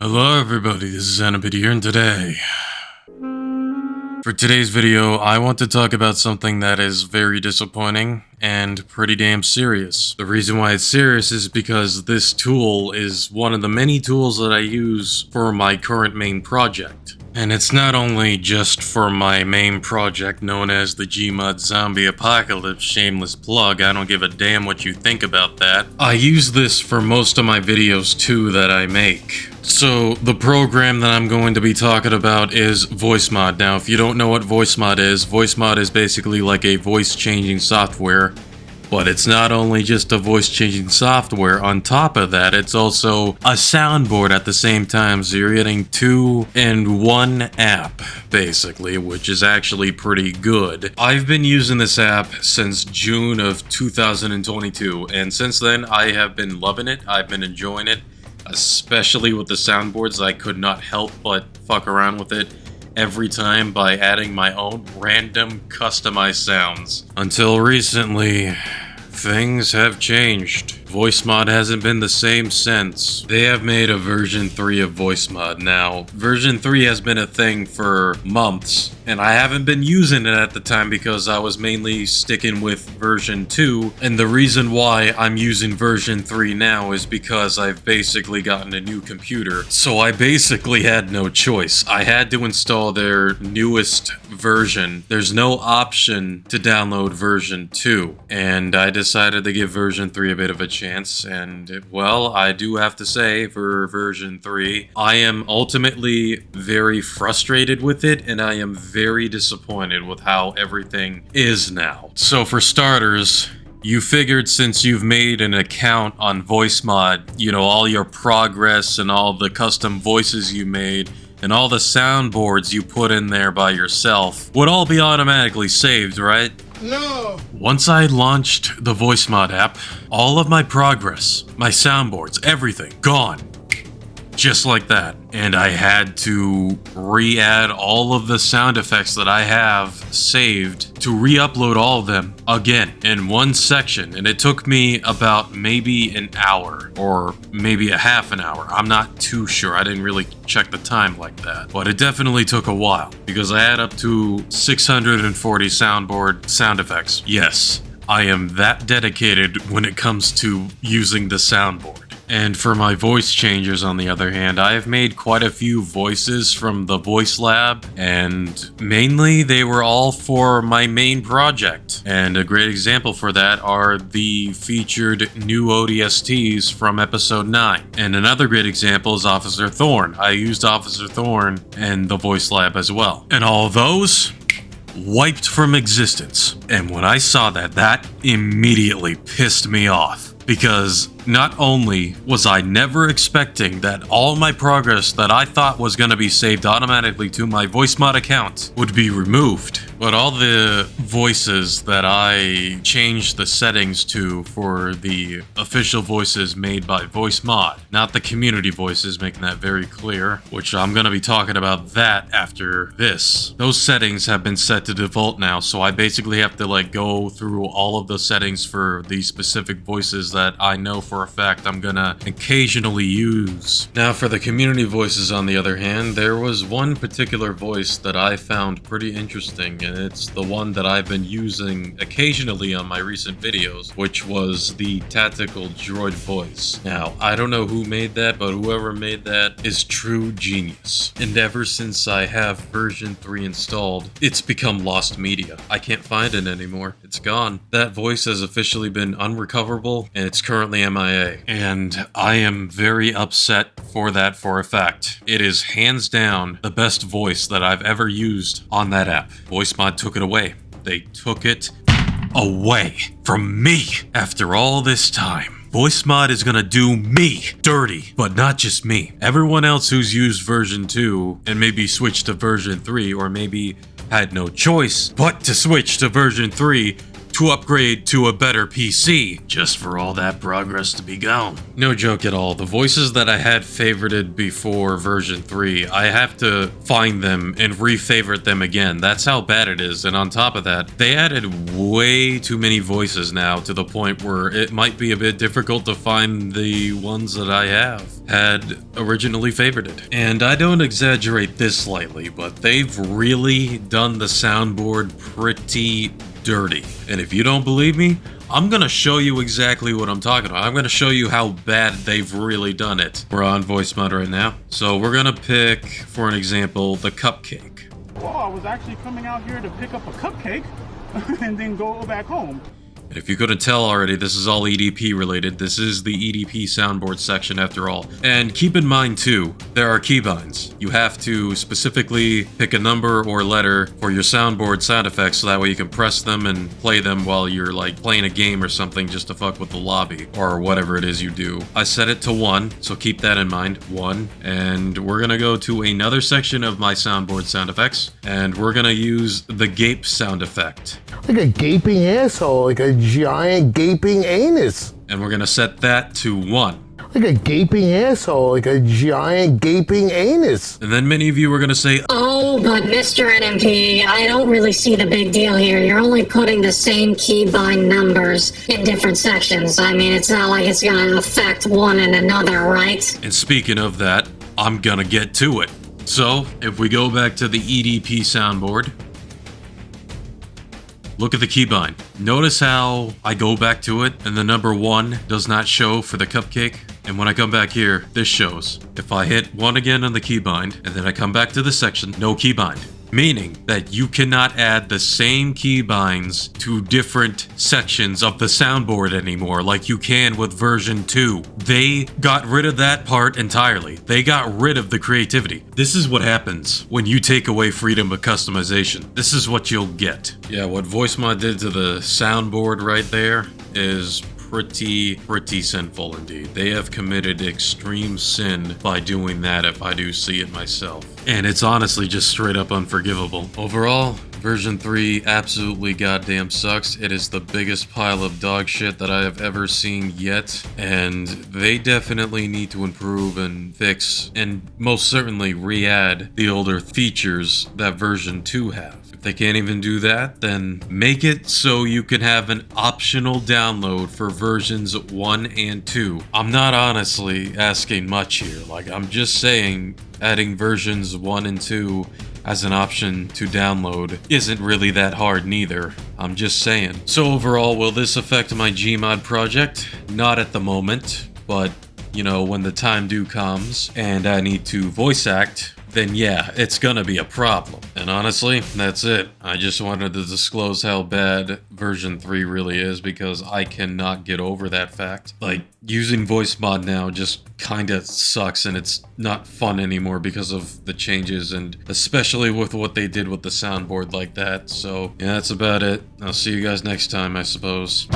Hello everybody, this is N.M.P.D here, and for today's video, I want to talk about something that is very disappointing and pretty damn serious. The reason why it's serious is because this tool is one of the many tools that I use for my current main project. And it's not only just for my main project known as the Gmod Zombie Apocalypse, shameless plug, I don't give a damn what you think about that. I use this for most of my videos too that I make. So the program that I'm going to be talking about is Voicemod. Now if you don't know what Voicemod is basically like a voice changing software. But it's not only just a voice-changing software, on top of that, it's also a soundboard at the same time, so you're getting 2 in 1 app, basically, which is actually pretty good. I've been using this app since June of 2022, and since then, I have been loving it, I've been enjoying it, especially with the soundboards. I could not help but fuck around with it every time by adding my own random customized sounds. Until recently, things have changed. Voicemod hasn't been the same since. They have made a version 3 of Voicemod. Now, version 3 has been a thing for months, and I haven't been using it at the time because I was mainly sticking with version 2, and the reason why I'm using version 3 now is because I've basically gotten a new computer, so I basically had no choice. I had to install their newest version. There's no option to download version 2, and I decided to give version 3 a bit of a chance, and well, I do have to say, for version 3, I am ultimately very frustrated with it, and I am very disappointed with how everything is now. So for starters, you figured since you've made an account on Voicemod, you know, all your progress and all the custom voices you made and all the soundboards you put in there by yourself would all be automatically saved, right? No! Once I launched the Voicemod app, all of my progress, my soundboards, everything, gone. Just like that. And I had to re-add all of the sound effects that I have saved to re-upload all of them again in one section. And it took me about maybe an hour or maybe a half an hour. I'm not too sure. I didn't really check the time like that. But it definitely took a while because I had up to 640 soundboard sound effects. Yes, I am that dedicated when it comes to using the soundboard. And for my voice changers, on the other hand, I have made quite a few voices from the Voice Lab, and mainly they were all for my main project. And a great example for that are the featured new ODSTs from episode 9. And another great example is Officer Thorn. I used Officer Thorn in the Voice Lab as well. And all those wiped from existence. And when I saw that, that immediately pissed me off. Because not only was I never expecting that all my progress that I thought was going to be saved automatically to my Voicemod account would be removed, but all the voices that I changed the settings to for the official voices made by Voicemod, not the community voices, making that very clear, which I'm going to be talking about that after this. Those settings have been set to default now, so I basically have to go through all of the settings for the specific voices that I know for a fact I'm gonna occasionally use. Now for the community voices, on the other hand, there was one particular voice that I found pretty interesting, and it's the one that I've been using occasionally on my recent videos, which was the tactical droid voice. Now, I don't know who made that, but whoever made that is true genius. And ever since I have version 3 installed, it's become lost media. I can't find it anymore. It's gone. That voice has officially been unrecoverable, and it's currently MIA. And I am very upset for that for a fact. It is hands down the best voice that I've ever used on that app. Voicemod took it away. They took it away from me after all this time. Voicemod is gonna do me dirty, but not just me. Everyone else who's used version 2 and maybe switched to version 3, or maybe had no choice but to switch to version 3 to upgrade to a better PC, just for all that progress to be gone. No joke at all, the voices that I had favorited before version 3, I have to find them and re-favorite them again. That's how bad it is, and on top of that, they added way too many voices now to the point where it might be a bit difficult to find the ones that I had originally favorited. And I don't exaggerate this slightly, but they've really done the soundboard pretty dirty. And if you don't believe me, I'm gonna show you exactly what I'm talking about. I'm gonna show you how bad they've really done it. We're on Voicemod right now. So we're gonna pick, for an example, the cupcake. Well, I was actually coming out here to pick up a cupcake and then go back home. And if you couldn't tell already, this is all EDP related. This is the EDP soundboard section after all. And keep in mind too, there are keybinds. You have to specifically pick a number or letter for your soundboard sound effects so that way you can press them and play them while you're like playing a game or something just to fuck with the lobby or whatever it is you do. I set it to 1, so keep that in mind, 1. And we're gonna go to another section of my soundboard sound effects, and we're gonna use the gape sound effect. Like a gaping asshole, like a giant gaping anus. And we're gonna set that to 1. Like a gaping asshole, like a giant gaping anus. And then many of you are gonna say, Oh, but Mr. N.M.P., I don't really see the big deal here. You're only putting the same keybind numbers in different sections. I mean, it's not like it's gonna affect one and another, right? and speaking of that, I'm gonna get to it. So, if we go back to the EDP soundboard, look at the keybind. Notice how I go back to it and the number 1 does not show for the cupcake? And when I come back here, this shows. If I hit 1 again on the keybind and then I come back to the section, no keybind. Meaning that you cannot add the same keybinds to different sections of the soundboard anymore like you can with version 2. They got rid of that part entirely. They got rid of the creativity. This is what happens when you take away freedom of customization. This is what you'll get. Yeah, what Voicemod did to the soundboard right there is pretty sinful indeed. They have committed extreme sin by doing that if I do see it myself. And it's honestly just straight up unforgivable. Overall, version 3 absolutely goddamn sucks. It is the biggest pile of dog shit that I have ever seen yet, and they definitely need to improve and fix and most certainly re-add the older features that version 2 have. If they can't even do that, then make it so you can have an optional download for versions 1 and 2. I'm not honestly asking much here. Like, I'm just saying adding versions 1 and 2 as an option to download isn't really that hard neither. I'm just saying. So overall, will this affect my Gmod project? Not at the moment, but you know, when the time due comes and I need to voice act, then yeah, it's gonna be a problem. And honestly, that's it. I just wanted to disclose how bad version 3 really is because I cannot get over that fact. Like, using Voicemod now just kinda sucks and it's not fun anymore because of the changes and especially with what they did with the soundboard like that. So yeah, that's about it. I'll see you guys next time, I suppose.